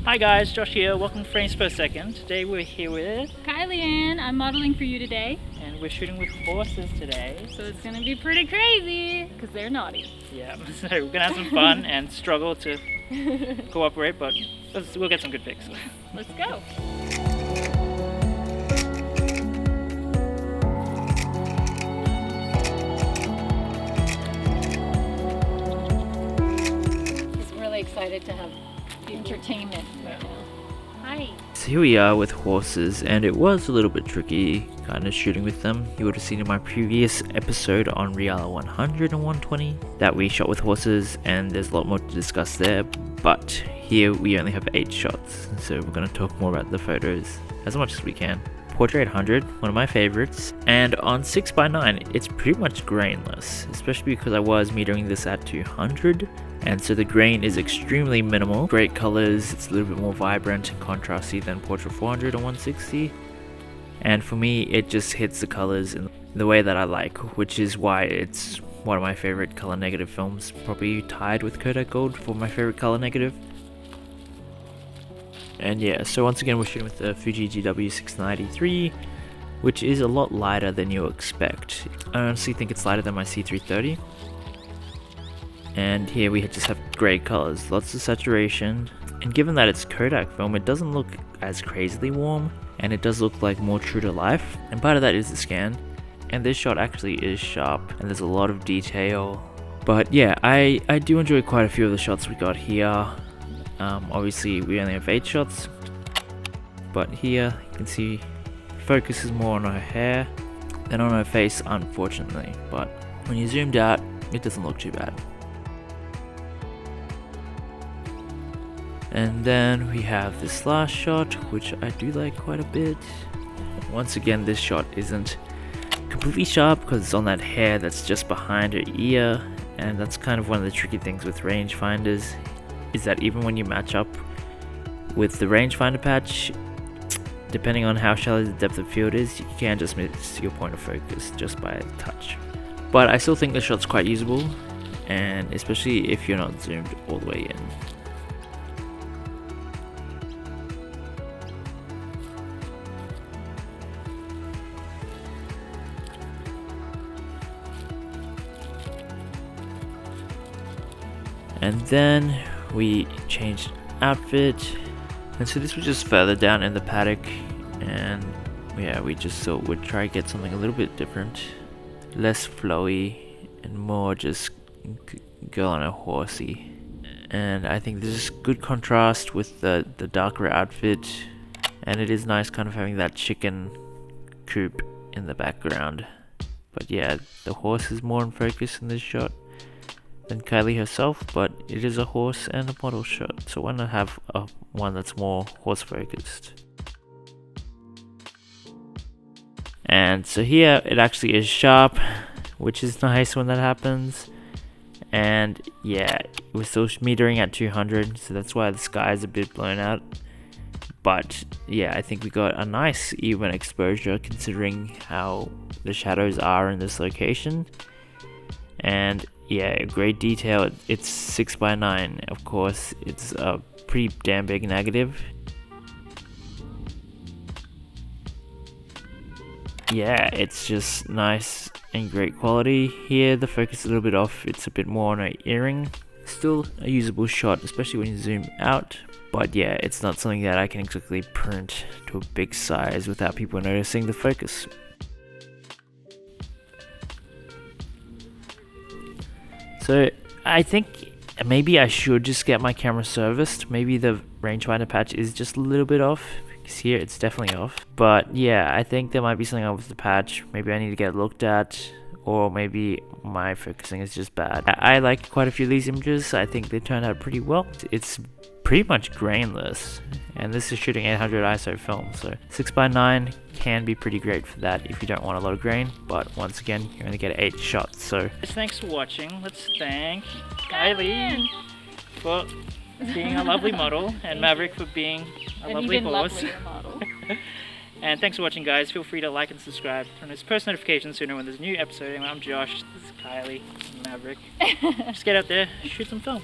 Hi guys, Josh here, welcome to Frames Per Second. Today we're here with... Kylie Ann, I'm modeling for you today. And we're shooting with horses today. So it's gonna be pretty crazy, because they're naughty. Yeah, so we're gonna have some fun and struggle to cooperate, but we'll get some good pics. Let's go. Just really excited to have entertainment right now. Hi. So here we are with horses, and it was a little bit tricky kind of shooting with them. You would have seen in my previous episode on Real 100 and 120 that we shot with horses, and there's a lot more to discuss there, but here we only have 8 shots, so we're going to talk more about the photos as much as we can. Portra 800, one of my favorites, and on 6x9 it's pretty much grainless, especially because I was metering this at 200, and so the grain is extremely minimal. Great colors, it's a little bit more vibrant and contrasty than Portra 400 and 160, and for me it just hits the colors in the way that I like, which is why it's one of my favorite color negative films, probably tied with Kodak Gold for my favorite color negative. And yeah, so once again we're shooting with the Fuji GW690III, which is a lot lighter than you'll expect. I honestly think it's lighter than my C330. And here we just have great colors, lots of saturation, and given that it's Kodak film, it doesn't look as crazily warm, and it does look like more true to life, and part of that is the scan, and this shot actually is sharp, and there's a lot of detail. But yeah, I do enjoy quite a few of the shots we got here. Obviously we only have 8 shots, but here you can see focus is more on her hair than on her face, unfortunately, but when you zoomed out it doesn't look too bad. And then we have this last shot, which I do like quite a bit. Once again, this shot isn't completely sharp because it's on that hair that's just behind her ear, and that's kind of one of the tricky things with rangefinders, is that even when you match up with the rangefinder patch, depending on how shallow the depth of field is, you can just miss your point of focus just by a touch. But I still think the shot's quite usable, and especially if you're not zoomed all the way in. And then we changed outfit, and so this was just further down in the paddock, and yeah, we just thought we'd try to get something a little bit different, less flowy and more just girl on a horsey. And I think this is good contrast with the darker outfit, and it is nice kind of having that chicken coop in the background. But yeah, the horse is more in focus in this shot than Kylie herself, but it is a horse and a model shot, so why not have one that's more horse focused. And so here it actually is sharp, which is nice when that happens. And yeah, we're still metering at 200, so that's why the sky is a bit blown out. But yeah, I think we got a nice even exposure considering how the shadows are in this location. And yeah, great detail. It's 6x9, of course, it's a pretty damn big negative. Yeah, it's just nice and great quality. Here the focus is a little bit off, it's a bit more on an earring. Still a usable shot, especially when you zoom out, but yeah, it's not something that I can exactly print to a big size without people noticing the focus. So I think maybe I should just get my camera serviced. Maybe the rangefinder patch is just a little bit off, because here it's definitely off. But yeah, I think there might be something up with the patch. Maybe I need to get it looked at, or maybe my focusing is just bad. I like quite a few of these images. I think they turned out pretty well. It's pretty much grainless, and this is shooting 800 ISO film, so 6x9 can be pretty great for that if you don't want a lot of grain, but once again you only get 8 shots. So Thanks for watching. Let's thank Kylie for being a lovely model, and Maverick for being a lovely horse. Model. And thanks for watching, guys. Feel free to like and subscribe, turn on post notifications so you know when there's a new episode. Anyway, I'm Josh, this is Kylie, Maverick. Just get out there, shoot some film.